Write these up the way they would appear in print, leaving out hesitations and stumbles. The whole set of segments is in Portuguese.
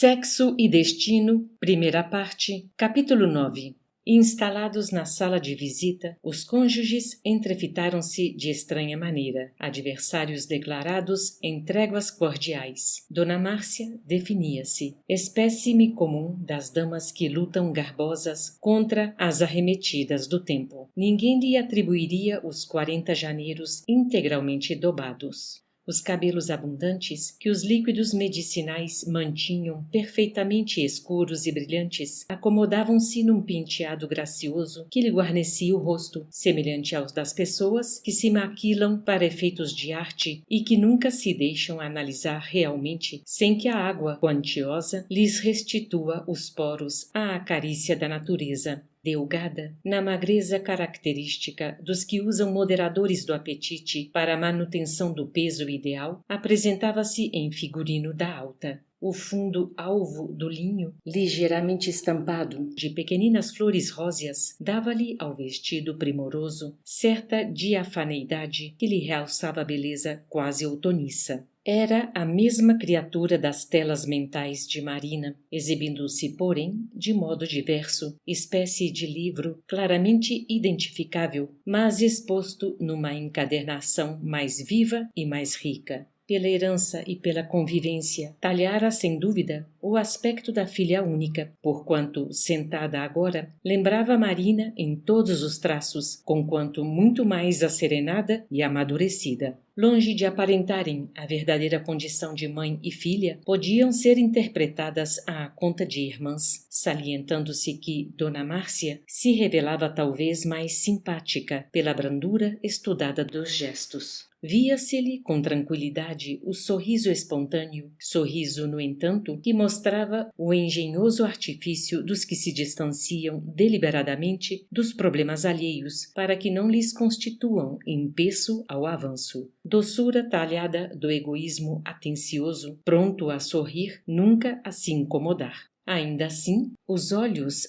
Sexo e Destino, primeira parte, capítulo 9. Instalados na sala de visita, os cônjuges entrefitaram-se de estranha maneira, adversários declarados em tréguas cordiais. Dona Márcia definia-se, espécime comum das damas que lutam garbosas contra as arremetidas do tempo. Ninguém lhe atribuiria os 40 janeiros integralmente dobados. Os cabelos abundantes, que os líquidos medicinais mantinham perfeitamente escuros e brilhantes, acomodavam-se num penteado gracioso que lhe guarnecia o rosto, semelhante aos das pessoas que se maquilam para efeitos de arte e que nunca se deixam analisar realmente sem que a água quantiosa lhes restitua os poros à carícia da natureza. Delgada, na magreza característica dos que usam moderadores do apetite para a manutenção do peso ideal, apresentava-se em figurino da alta. O fundo alvo do linho, ligeiramente estampado de pequeninas flores róseas, dava-lhe ao vestido primoroso certa diafaneidade que lhe realçava a beleza quase outoniça. Era a mesma criatura das telas mentais de Marina, exibindo-se, porém, de modo diverso, espécie de livro claramente identificável, mas exposto numa encadernação mais viva e mais rica. Pela herança e pela convivência, talhara, sem dúvida, o aspecto da filha única, porquanto, sentada agora, lembrava Marina em todos os traços, conquanto muito mais asserenada e amadurecida. Longe de aparentarem a verdadeira condição de mãe e filha, podiam ser interpretadas à conta de irmãs, salientando-se que Dona Márcia se revelava talvez mais simpática pela brandura estudada dos gestos. Via-se-lhe com tranquilidade o sorriso espontâneo, sorriso, no entanto, que mostrava o engenhoso artifício dos que se distanciam deliberadamente dos problemas alheios, para que não lhes constituam empeço ao avanço. Doçura talhada do egoísmo atencioso, pronto a sorrir, nunca a se incomodar. Ainda assim, os olhos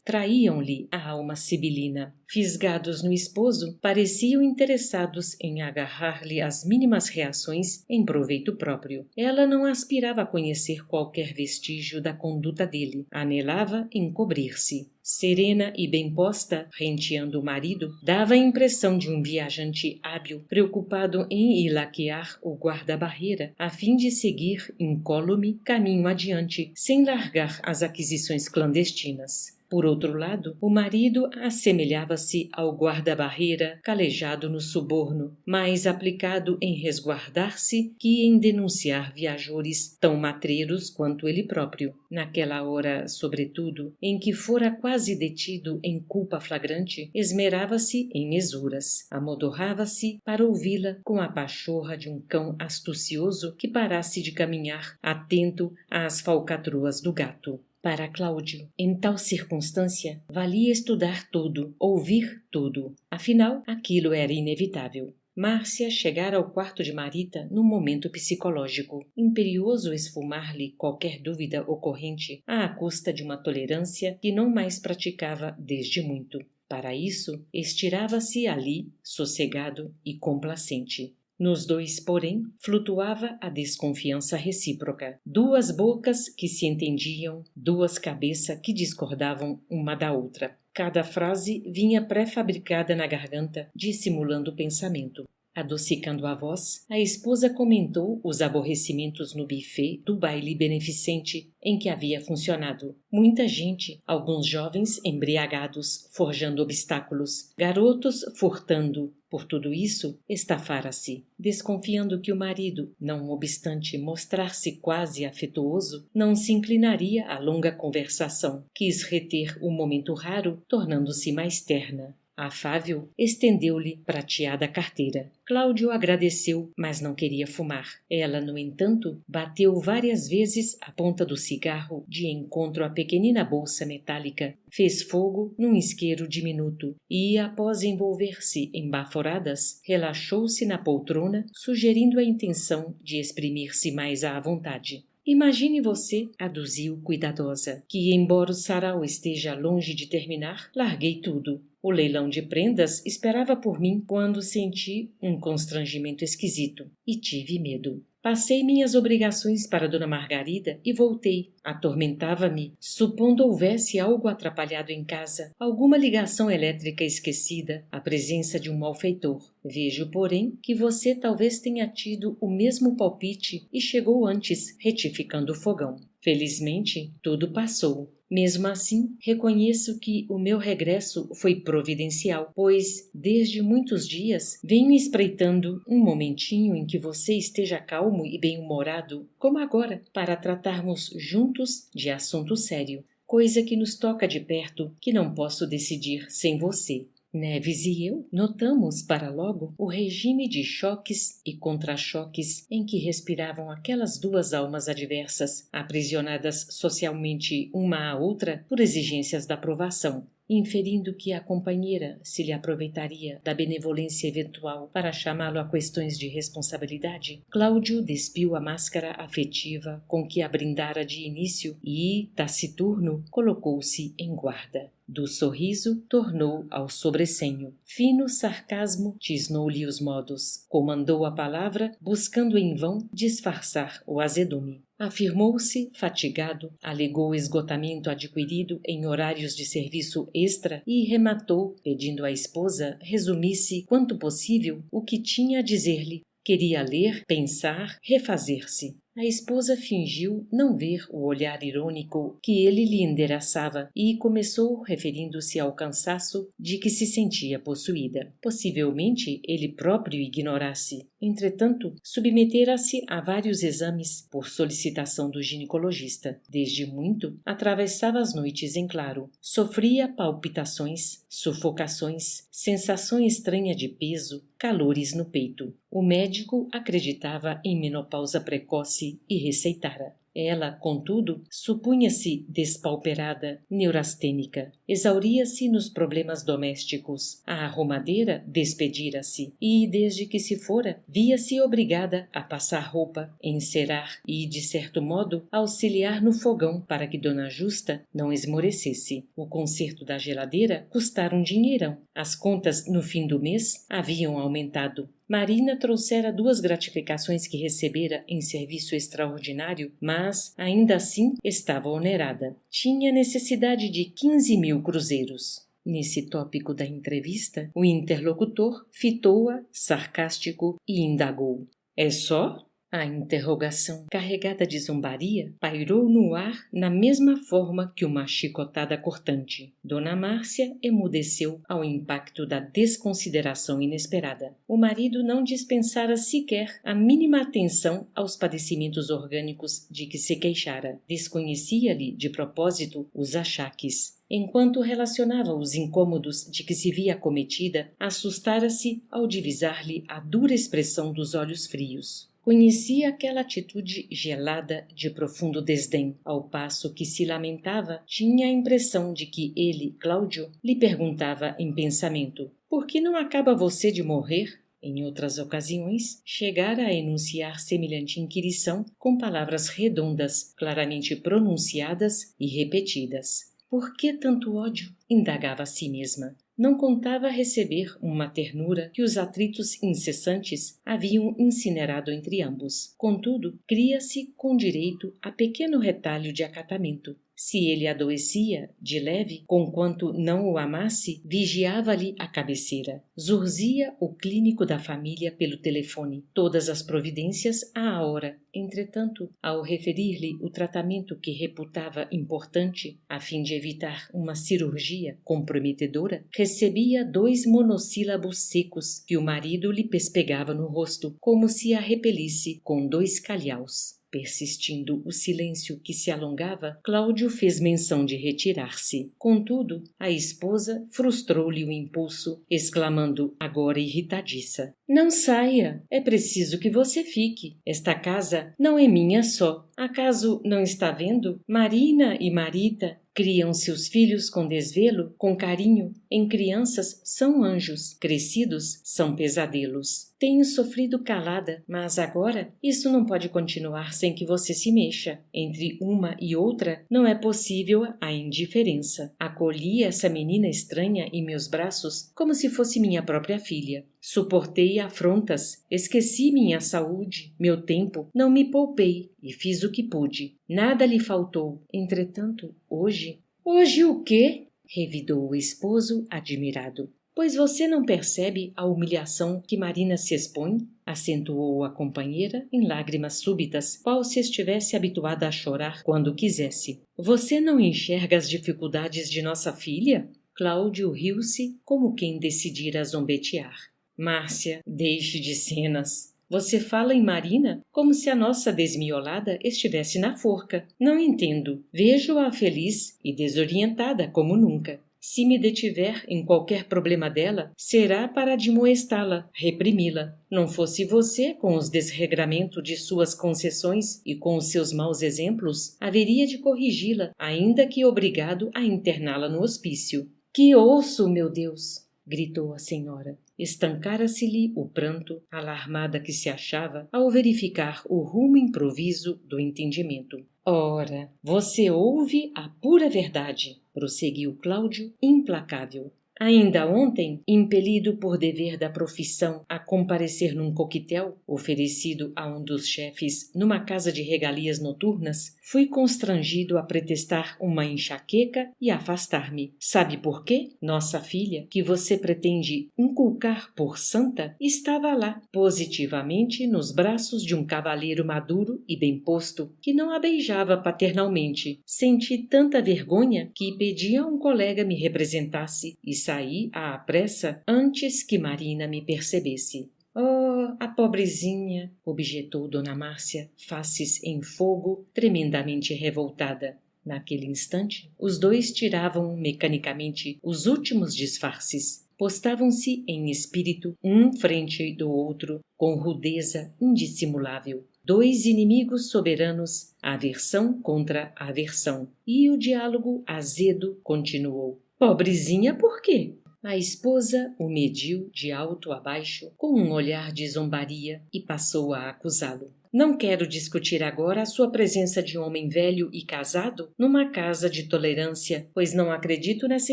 traíam-lhe a alma sibilina. Fisgados no esposo, pareciam interessados em agarrar-lhe as mínimas reações em proveito próprio. Ela não aspirava a conhecer qualquer vestígio da conduta dele, anelava encobrir-se. Serena e bem posta, renteando o marido, dava a impressão de um viajante hábil, preocupado em ilaquear o guarda-barreira, a fim de seguir incólume caminho adiante, sem largar as aquisições clandestinas. Por outro lado, o marido assemelhava-se ao guarda-barreira calejado no suborno, mais aplicado em resguardar-se que em denunciar viajores tão matreiros quanto ele próprio. Naquela hora, sobretudo, em que fora quase detido em culpa flagrante, esmerava-se em mesuras, amodorrava-se para ouvi-la com a pachorra de um cão astucioso que parasse de caminhar, atento às falcatruas do gato. Para Cláudio, em tal circunstância, valia estudar tudo, ouvir tudo. Afinal, aquilo era inevitável. Márcia chegara ao quarto de Marita num momento psicológico, imperioso esfumar-lhe qualquer dúvida ocorrente à custa de uma tolerância que não mais praticava desde muito. Para isso, estirava-se ali, sossegado e complacente. Nos dois, porém, flutuava a desconfiança recíproca. Duas bocas que se entendiam, duas cabeças que discordavam uma da outra. Cada frase vinha pré-fabricada na garganta, dissimulando o pensamento. Adocicando a voz, a esposa comentou os aborrecimentos no buffet do baile beneficente em que havia funcionado. Muita gente, alguns jovens embriagados, forjando obstáculos, garotos furtando. Por tudo isso, estafara-se, desconfiando que o marido, não obstante mostrar-se quase afetuoso, não se inclinaria à longa conversação. Quis reter o momento raro, tornando-se mais terna. Afável, estendeu-lhe prateada carteira. Cláudio agradeceu, mas não queria fumar. Ela, no entanto, bateu várias vezes a ponta do cigarro de encontro à pequenina bolsa metálica, fez fogo num isqueiro diminuto e, após envolver-se em baforadas, relaxou-se na poltrona, sugerindo a intenção de exprimir-se mais à vontade. Imagine você, aduziu cuidadosa, que, embora o sarau esteja longe de terminar, larguei tudo. O leilão de prendas esperava por mim quando senti um constrangimento esquisito e tive medo. Passei minhas obrigações para Dona Margarida e voltei. Atormentava-me, supondo houvesse algo atrapalhado em casa, alguma ligação elétrica esquecida, a presença de um malfeitor. Vejo, porém, que você talvez tenha tido o mesmo palpite e chegou antes, retificando o fogão. Felizmente, tudo passou. Mesmo assim, reconheço que o meu regresso foi providencial, pois, desde muitos dias, venho espreitando um momentinho em que você esteja calmo e bem-humorado, como agora, para tratarmos juntos de assunto sério, coisa que nos toca de perto, que não posso decidir sem você. Neves e eu notamos para logo o regime de choques e contra-choques em que respiravam aquelas duas almas adversas, aprisionadas socialmente uma à outra por exigências da aprovação. Inferindo que a companheira se lhe aproveitaria da benevolência eventual para chamá-lo a questões de responsabilidade, Cláudio despiu a máscara afetiva com que a brindara de início e, taciturno, colocou-se em guarda. Do sorriso tornou ao sobrecenho. Fino sarcasmo tisnou-lhe os modos. Comandou a palavra, buscando em vão disfarçar o azedume. Afirmou-se fatigado, alegou esgotamento adquirido em horários de serviço extra e rematou, pedindo à esposa resumisse, quanto possível, o que tinha a dizer-lhe. Queria ler, pensar, refazer-se. A esposa fingiu não ver o olhar irônico que ele lhe endereçava e começou referindo-se ao cansaço de que se sentia possuída. Possivelmente ele próprio ignorasse. Entretanto, submetera-se a vários exames por solicitação do ginecologista. Desde muito, atravessava as noites em claro. Sofria palpitações, sufocações, sensação estranha de peso, calores no peito. O médico acreditava em menopausa precoce e receitara. Ela, contudo, supunha-se despauperada, neurastênica. Exauria-se nos problemas domésticos. A arrumadeira despedira-se e, desde que se fora, via-se obrigada a passar roupa, encerar e, de certo modo, auxiliar no fogão para que Dona Justa não esmorecesse. O conserto da geladeira custara um dinheirão. As contas, no fim do mês, haviam aumentado. Marina trouxera 2 gratificações que recebera em serviço extraordinário, mas, ainda assim, estava onerada. Tinha necessidade de 15.000 cruzeiros. Nesse tópico da entrevista, o interlocutor fitou-a, sarcástico, e indagou. É só? A interrogação, carregada de zombaria, pairou no ar na mesma forma que uma chicotada cortante. Dona Márcia emudeceu ao impacto da desconsideração inesperada. O marido não dispensara sequer a mínima atenção aos padecimentos orgânicos de que se queixara. Desconhecia-lhe, de propósito, os achaques. Enquanto relacionava os incômodos de que se via acometida, assustara-se ao divisar-lhe a dura expressão dos olhos frios. Conhecia aquela atitude gelada de profundo desdém. Ao passo que se lamentava, tinha a impressão de que ele, Cláudio, lhe perguntava em pensamento: por que não acaba você de morrer? Em outras ocasiões, chegara a enunciar semelhante inquirição com palavras redondas, claramente pronunciadas e repetidas. Por que tanto ódio? Indagava a si mesma. Não contava receber uma ternura que os atritos incessantes haviam incinerado entre ambos. Contudo, cria-se com direito a pequeno retalho de acatamento. Se ele adoecia, de leve, conquanto não o amasse, vigiava-lhe a cabeceira. Zurzia o clínico da família pelo telefone, todas as providências à hora. Entretanto, ao referir-lhe o tratamento que reputava importante, a fim de evitar uma cirurgia comprometedora, recebia 2 monossílabos secos que o marido lhe pespegava no rosto, como se a repelisse com 2 calhaus. Persistindo o silêncio que se alongava, Cláudio fez menção de retirar-se. Contudo, a esposa frustrou-lhe o impulso, exclamando, agora irritadiça: não saia, é preciso que você fique. Esta casa não é minha só. Acaso não está vendo? Marina e Marita criam seus filhos com desvelo, com carinho. Em crianças são anjos, crescidos são pesadelos. Tenho sofrido calada, mas agora isso não pode continuar sem que você se mexa. Entre uma e outra não é possível a indiferença. Acolhi essa menina estranha em meus braços como se fosse minha própria filha. Suportei afrontas, esqueci minha saúde, meu tempo, não me poupei e fiz o que pude. Nada lhe faltou. Entretanto, hoje... Hoje o quê? Revidou o esposo, admirado. Pois você não percebe a humilhação que Marina se expõe? Acentuou a companheira em lágrimas súbitas, qual se estivesse habituada a chorar quando quisesse. Você não enxerga as dificuldades de nossa filha? Cláudio riu-se como quem decidira zombetear. Márcia, deixe de cenas. Você fala em Marina como se a nossa desmiolada estivesse na forca. Não entendo. Vejo-a feliz e desorientada como nunca. Se me detiver em qualquer problema dela, será para admoestá-la, reprimi-la. Não fosse você, com os desregramentos de suas concessões e com os seus maus exemplos, haveria de corrigi-la, ainda que obrigado a interná-la no hospício. Que ouço, meu Deus! Gritou a senhora. Estancara-se-lhe o pranto, alarmada que se achava ao verificar o rumo improviso do entendimento. Ora, você ouve a pura verdade, prosseguiu Cláudio, implacável. Ainda ontem, impelido por dever da profissão a comparecer num coquetel oferecido a um dos chefes numa casa de regalias noturnas, fui constrangido a pretextar uma enxaqueca e afastar-me. Sabe por quê? Nossa filha, que você pretende inculcar por santa, estava lá, positivamente nos braços de um cavalheiro maduro e bem posto, que não a beijava paternalmente. Senti tanta vergonha que pedi a um colega me representasse e saí à pressa antes que Marina me percebesse. Oh, a pobrezinha! Objetou Dona Márcia, faces em fogo, tremendamente revoltada. Naquele instante, os dois tiravam mecanicamente os últimos disfarces. Postavam-se em espírito, um frente do outro, com rudeza indissimulável. Dois inimigos soberanos, aversão contra aversão. E o diálogo azedo continuou. Pobrezinha, por quê? A esposa o mediu de alto a baixo com um olhar de zombaria e passou a acusá-lo. Não quero discutir agora a sua presença de homem velho e casado numa casa de tolerância, pois não acredito nessa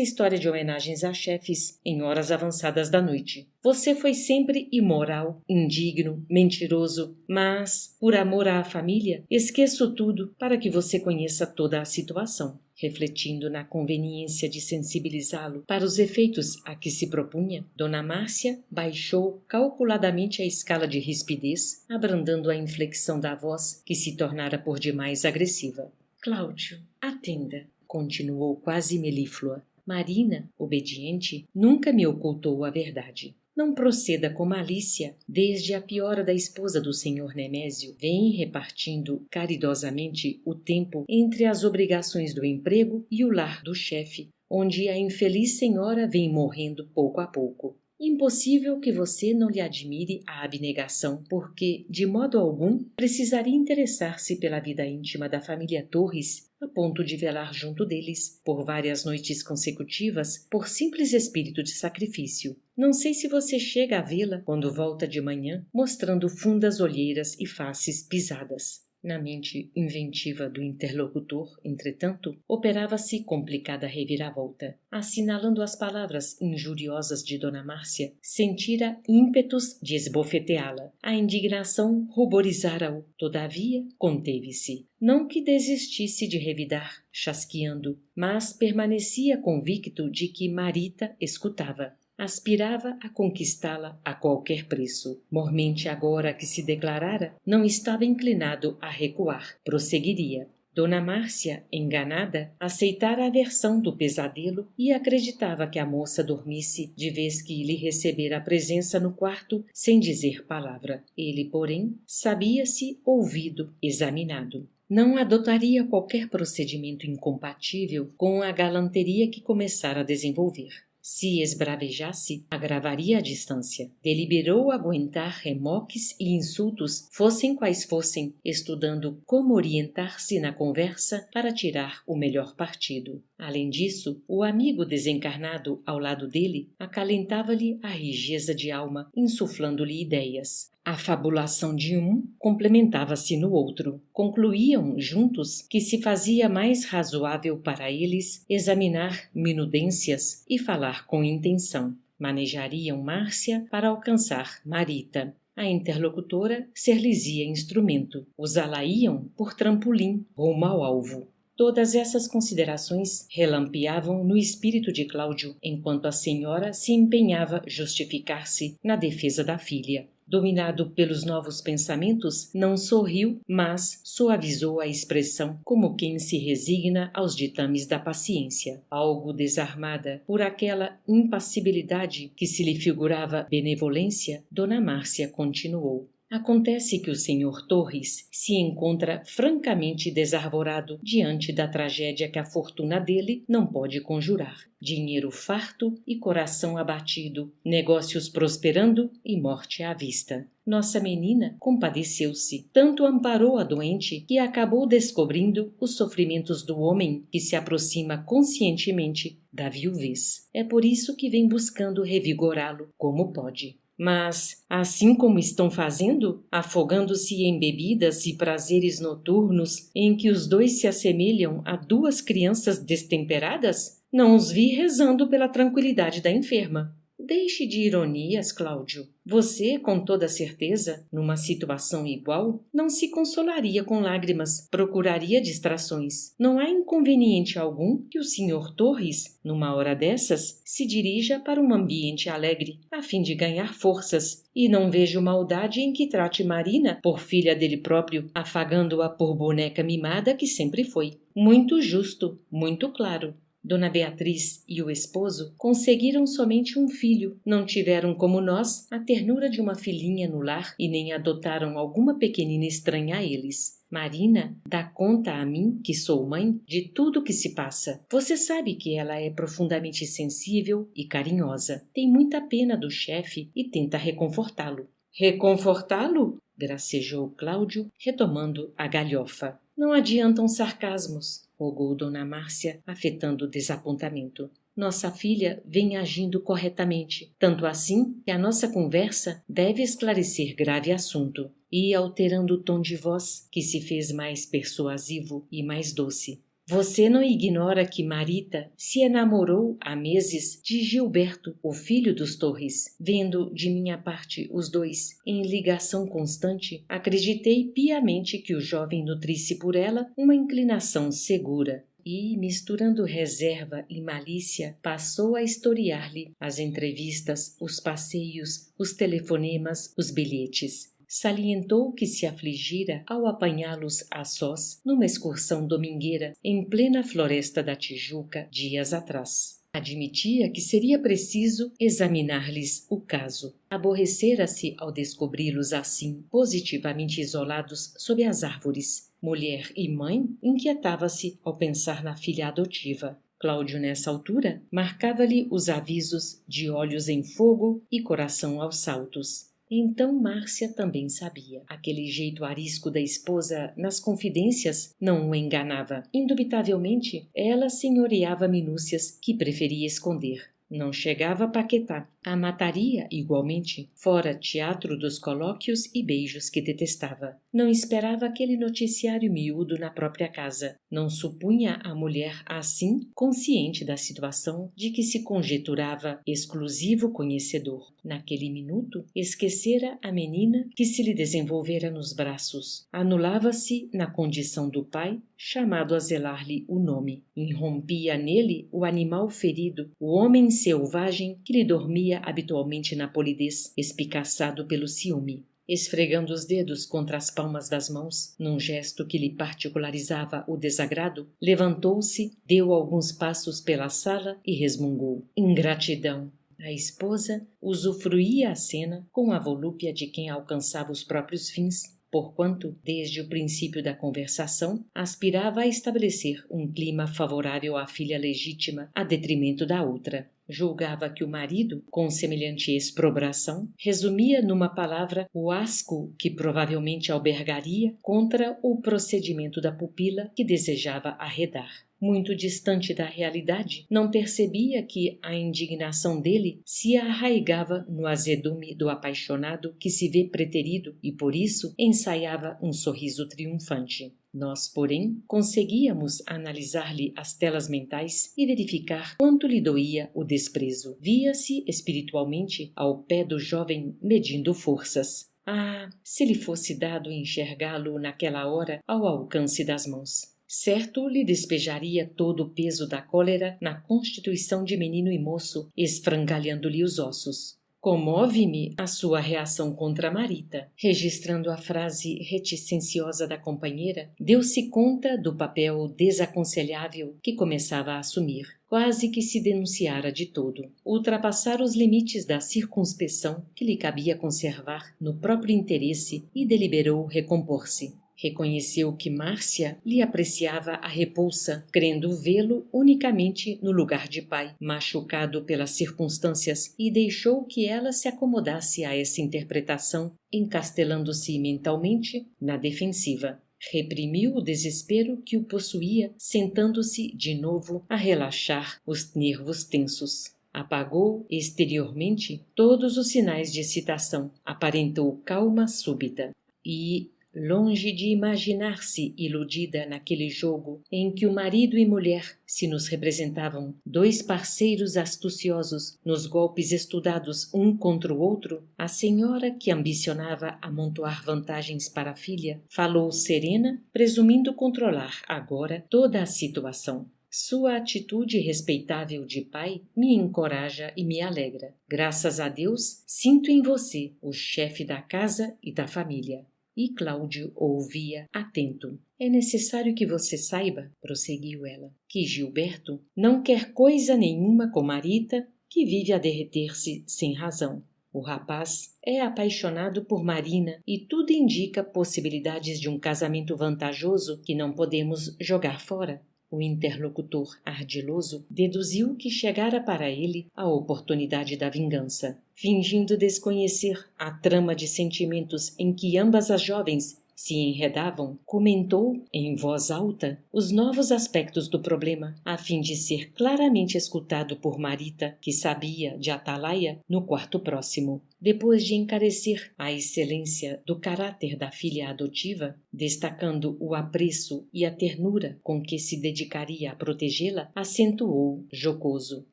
história de homenagens a chefes em horas avançadas da noite. Você foi sempre imoral, indigno, mentiroso, mas, por amor à família, esqueço tudo para que você conheça toda a situação. Refletindo na conveniência de sensibilizá-lo para os efeitos a que se propunha, Dona Márcia baixou calculadamente a escala de rispidez, abrandando a inflexão da voz que se tornara por demais agressiva. Cláudio, atenda, continuou quase melíflua. Marina, obediente, nunca me ocultou a verdade. Não proceda com malícia. Desde a piora da esposa do senhor Nemésio, vem repartindo caridosamente o tempo entre as obrigações do emprego e o lar do chefe, onde a infeliz senhora vem morrendo pouco a pouco. Impossível que você não lhe admire a abnegação, porque, de modo algum, precisaria interessar-se pela vida íntima da família Torres, a ponto de velar junto deles, por várias noites consecutivas, por simples espírito de sacrifício. Não sei se você chega a vê-la, quando volta de manhã, mostrando fundas olheiras e faces pisadas. Na mente inventiva do interlocutor, entretanto, operava-se complicada reviravolta. Assinalando as palavras injuriosas de Dona Márcia, sentira ímpetos de esbofeteá-la. A indignação ruborizara-o. Todavia, conteve-se. Não que desistisse de revidar, chasqueando, mas permanecia convicto de que Marita escutava. Aspirava a conquistá-la a qualquer preço. Mormente agora que se declarara, não estava inclinado a recuar. Prosseguiria. Dona Márcia, enganada, aceitara a versão do pesadelo e acreditava que a moça dormisse, de vez que lhe recebera a presença no quarto sem dizer palavra. Ele, porém, sabia-se ouvido, examinado. Não adotaria qualquer procedimento incompatível com a galanteria que começara a desenvolver. Se esbravejasse, agravaria a distância. Deliberou aguentar remoques e insultos, fossem quais fossem, estudando como orientar-se na conversa para tirar o melhor partido. Além disso, o amigo desencarnado ao lado dele acalentava-lhe a rijeza de alma, insuflando-lhe ideias. A fabulação de um complementava-se no outro. Concluíam juntos que se fazia mais razoável para eles examinar minudências e falar com intenção. Manejariam Márcia para alcançar Marita. A interlocutora ser-lhes-ia instrumento. Usá-la-iam por trampolim rumo ao alvo. Todas essas considerações relampeavam no espírito de Cláudio, enquanto a senhora se empenhava justificar-se na defesa da filha. Dominado pelos novos pensamentos, não sorriu, mas suavizou a expressão como quem se resigna aos ditames da paciência. Algo desarmada por aquela impassibilidade que se lhe figurava benevolência, Dona Márcia continuou. Acontece que o Sr. Torres se encontra francamente desarvorado diante da tragédia que a fortuna dele não pode conjurar. Dinheiro farto e coração abatido, negócios prosperando e morte à vista. Nossa menina compadeceu-se, tanto amparou a doente que acabou descobrindo os sofrimentos do homem que se aproxima conscientemente da viuvez. É por isso que vem buscando revigorá-lo como pode. Mas, assim como estão fazendo, afogando-se em bebidas e prazeres noturnos em que os dois se assemelham a duas crianças destemperadas, não os vi rezando pela tranquilidade da enferma. Deixe de ironias, Cláudio. Você, com toda certeza, numa situação igual, não se consolaria com lágrimas, procuraria distrações. Não há inconveniente algum que o Sr. Torres, numa hora dessas, se dirija para um ambiente alegre, a fim de ganhar forças, e não vejo maldade em que trate Marina por filha dele próprio, afagando-a por boneca mimada que sempre foi. Muito justo, muito claro. Dona Beatriz e o esposo conseguiram somente um filho, não tiveram como nós a ternura de uma filhinha no lar e nem adotaram alguma pequenina estranha a eles. Marina dá conta a mim, que sou mãe, de tudo o que se passa. Você sabe que ela é profundamente sensível e carinhosa. Tem muita pena do chefe e tenta reconfortá-lo. Reconfortá-lo? Gracejou Cláudio, retomando a galhofa. Não adiantam sarcasmos, rogou Dona Márcia, afetando desapontamento. Nossa filha vem agindo corretamente, tanto assim que a nossa conversa deve esclarecer grave assunto. E alterando o tom de voz, que se fez mais persuasivo e mais doce. Você não ignora que Marita se enamorou há meses de Gilberto, o filho dos Torres. Vendo de minha parte os dois em ligação constante, acreditei piamente que o jovem nutrisse por ela uma inclinação segura. E, misturando reserva e malícia, passou a historiar-lhe as entrevistas, os passeios, os telefonemas, os bilhetes. Salientou que se afligira ao apanhá-los a sós numa excursão domingueira em plena floresta da Tijuca dias atrás. Admitia que seria preciso examinar-lhes o caso. Aborrecera-se ao descobri-los assim, positivamente isolados sob as árvores. Mulher e mãe inquietava-se ao pensar na filha adotiva. Cláudio, nessa altura, marcava-lhe os avisos de olhos em fogo e coração aos saltos. Então Márcia também sabia. Aquele jeito arisco da esposa nas confidências não o enganava. Indubitavelmente, ela senhoreava minúcias que preferia esconder. Não chegava a paquetar. A mataria, igualmente, fora teatro dos colóquios e beijos que detestava. Não esperava aquele noticiário miúdo na própria casa. Não supunha a mulher assim consciente da situação de que se conjeturava exclusivo conhecedor. Naquele minuto, esquecera a menina que se lhe desenvolvera nos braços. Anulava-se na condição do pai, chamado a zelar-lhe o nome. Irrompia nele o animal ferido, o homem selvagem que lhe dormia habitualmente na polidez, espicaçado pelo ciúme. Esfregando os dedos contra as palmas das mãos, num gesto que lhe particularizava o desagrado, levantou-se, deu alguns passos pela sala e resmungou. Ingratidão! A esposa usufruía a cena com a volúpia de quem alcançava os próprios fins, porquanto, desde o princípio da conversação, aspirava a estabelecer um clima favorável à filha legítima a detrimento da outra. Julgava que o marido, com semelhante exprobração, resumia numa palavra o asco que provavelmente albergaria contra o procedimento da pupila que desejava arredar. Muito distante da realidade, não percebia que a indignação dele se arraigava no azedume do apaixonado que se vê preterido e, por isso, ensaiava um sorriso triunfante. Nós, porém, conseguíamos analisar-lhe as telas mentais e verificar quanto lhe doía o desprezo. Via-se espiritualmente ao pé do jovem medindo forças. Ah, se lhe fosse dado enxergá-lo naquela hora ao alcance das mãos! Certo lhe despejaria todo o peso da cólera na constituição de menino e moço, esfrangalhando-lhe os ossos. Comove-me a sua reação contra Marita. Registrando a frase reticenciosa da companheira, deu-se conta do papel desaconselhável que começava a assumir. Quase que se denunciara de todo. Ultrapassara os limites da circunspeção que lhe cabia conservar no próprio interesse e deliberou recompor-se. Reconheceu que Márcia lhe apreciava a repulsa, crendo vê-lo unicamente no lugar de pai, machucado pelas circunstâncias, e deixou que ela se acomodasse a essa interpretação, encastelando-se mentalmente na defensiva. Reprimiu o desespero que o possuía, sentando-se de novo a relaxar os nervos tensos. Apagou exteriormente todos os sinais de excitação, aparentou calma súbita e, longe de imaginar-se iludida naquele jogo em que o marido e mulher se nos representavam dois parceiros astuciosos nos golpes estudados um contra o outro, a senhora, que ambicionava amontoar vantagens para a filha, falou serena, presumindo controlar agora toda a situação. Sua atitude respeitável de pai me encoraja e me alegra. Graças a Deus, sinto em você o chefe da casa e da família. E Cláudio ouvia atento. É necessário que você saiba, prosseguiu ela, que Gilberto não quer coisa nenhuma com Marita, que vive a derreter-se sem razão. O rapaz é apaixonado por Marina e tudo indica possibilidades de um casamento vantajoso que não podemos jogar fora. O interlocutor ardiloso deduziu que chegara para ele a oportunidade da vingança. Fingindo desconhecer a trama de sentimentos em que ambas as jovens se enredavam, comentou, em voz alta, os novos aspectos do problema, a fim de ser claramente escutado por Marita, que sabia de Atalaia no quarto próximo. Depois de encarecer a excelência do caráter da filha adotiva, destacando o apreço e a ternura com que se dedicaria a protegê-la, acentuou, jocoso: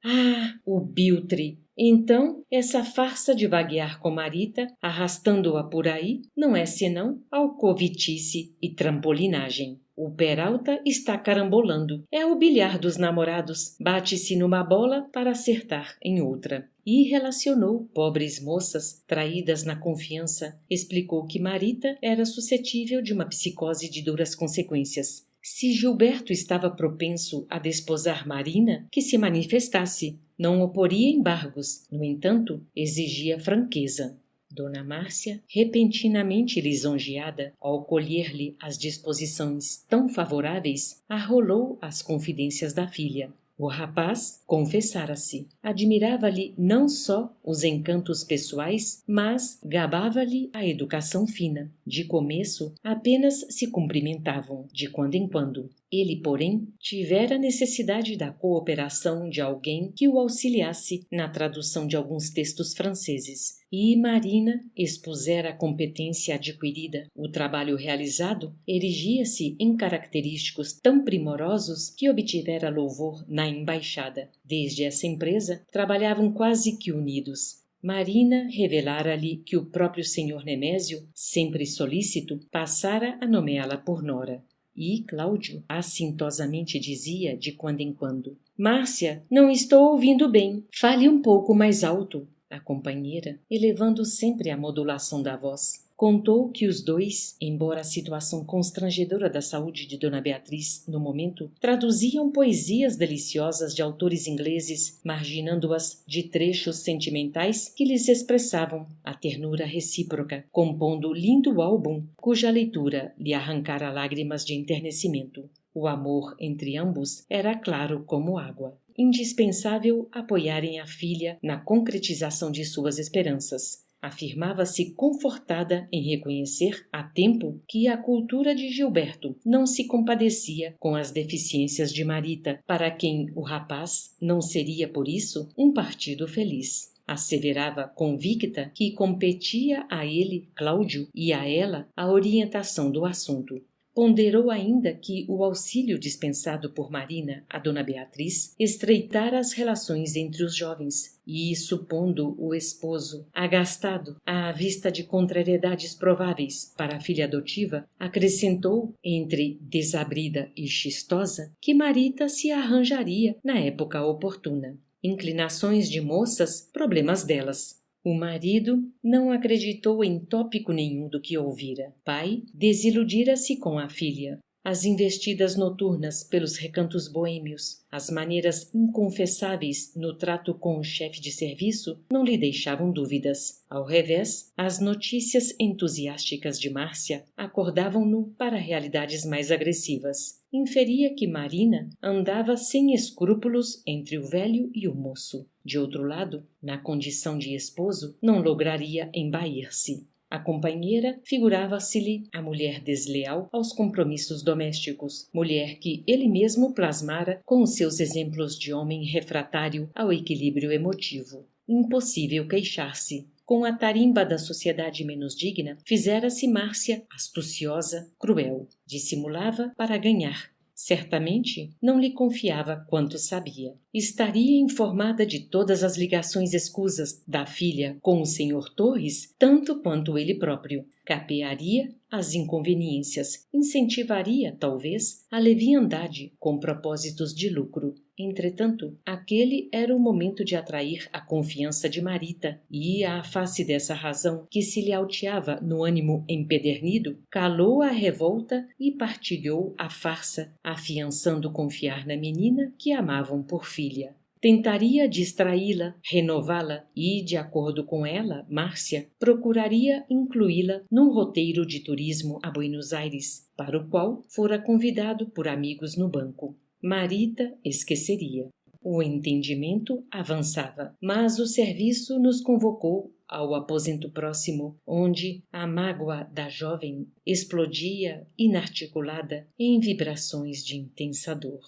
"Ah, o biltre! Então, essa farsa de vaguear com Marita, arrastando-a por aí, não é senão alcovitice e trampolinagem. O Peralta está carambolando. É o bilhar dos namorados. Bate-se numa bola para acertar em outra." E relacionou pobres moças traídas na confiança. Explicou que Marita era suscetível de uma psicose de duras consequências. Se Gilberto estava propenso a desposar Marina, que se manifestasse. Não oporia embargos, no entanto, exigia franqueza. Dona Márcia, repentinamente lisonjeada ao colher-lhe as disposições tão favoráveis, arrolou as confidências da filha. O rapaz confessara-se. Admirava-lhe não só os encantos pessoais, mas gabava-lhe a educação fina. De começo, apenas se cumprimentavam, de quando em quando. Ele, porém, tivera necessidade da cooperação de alguém que o auxiliasse na tradução de alguns textos franceses. E Marina expusera a competência adquirida. O trabalho realizado erigia-se em característicos tão primorosos que obtivera louvor na embaixada. Desde essa empresa, trabalhavam quase que unidos. Marina revelara-lhe que o próprio senhor Nemésio, sempre solícito, passara a nomeá-la por nora. E Cláudio assintosamente dizia de quando em quando: "Márcia, não estou ouvindo bem. Fale um pouco mais alto." A companheira, elevando sempre a modulação da voz, contou que os dois, embora a situação constrangedora da saúde de Dona Beatriz no momento, traduziam poesias deliciosas de autores ingleses, marginando-as de trechos sentimentais que lhes expressavam a ternura recíproca, compondo lindo álbum cuja leitura lhe arrancara lágrimas de enternecimento. O amor entre ambos era claro como água. Indispensável apoiarem a filha na concretização de suas esperanças. Afirmava-se confortada em reconhecer a tempo que a cultura de Gilberto não se compadecia com as deficiências de Marita, para quem o rapaz não seria, por isso, um partido feliz. Asseverava convicta que competia a ele, Cláudio, e a ela a orientação do assunto. Ponderou ainda que o auxílio dispensado por Marina a Dona Beatriz estreitara as relações entre os jovens e, supondo o esposo agastado à vista de contrariedades prováveis para a filha adotiva, acrescentou, entre desabrida e chistosa, que Marita se arranjaria na época oportuna. Inclinações de moças, problemas delas. O marido não acreditou em tópico nenhum do que ouvira. Pai desiludira-se com a filha. As investidas noturnas pelos recantos boêmios, as maneiras inconfessáveis no trato com o chefe de serviço não lhe deixavam dúvidas. Ao revés, as notícias entusiásticas de Márcia acordavam-no para realidades mais agressivas. Inferia que Marina andava sem escrúpulos entre o velho e o moço. De outro lado, na condição de esposo, não lograria embair-se. A companheira figurava-se-lhe a mulher desleal aos compromissos domésticos, mulher que ele mesmo plasmara com os seus exemplos de homem refratário ao equilíbrio emotivo. Impossível queixar-se. Com a tarimba da sociedade menos digna, fizera-se Márcia astuciosa, cruel. Dissimulava para ganhar. Certamente não lhe confiava quanto sabia. Estaria informada de todas as ligações escusas da filha com o Sr. Torres, tanto quanto ele próprio. Capearia as inconveniências, incentivaria, talvez, a leviandade com propósitos de lucro. Entretanto, aquele era o momento de atrair a confiança de Marita, e, à face dessa razão que se lhe alteava no ânimo empedernido, calou a revolta e partilhou a farsa, afiançando confiar na menina que amavam por filha. Tentaria distraí-la, renová-la e, de acordo com ela, Márcia procuraria incluí-la num roteiro de turismo a Buenos Aires, para o qual fora convidado por amigos no banco. Marita esqueceria. O entendimento avançava, mas o serviço nos convocou ao aposento próximo, onde a mágoa da jovem explodia inarticulada em vibrações de intensa dor.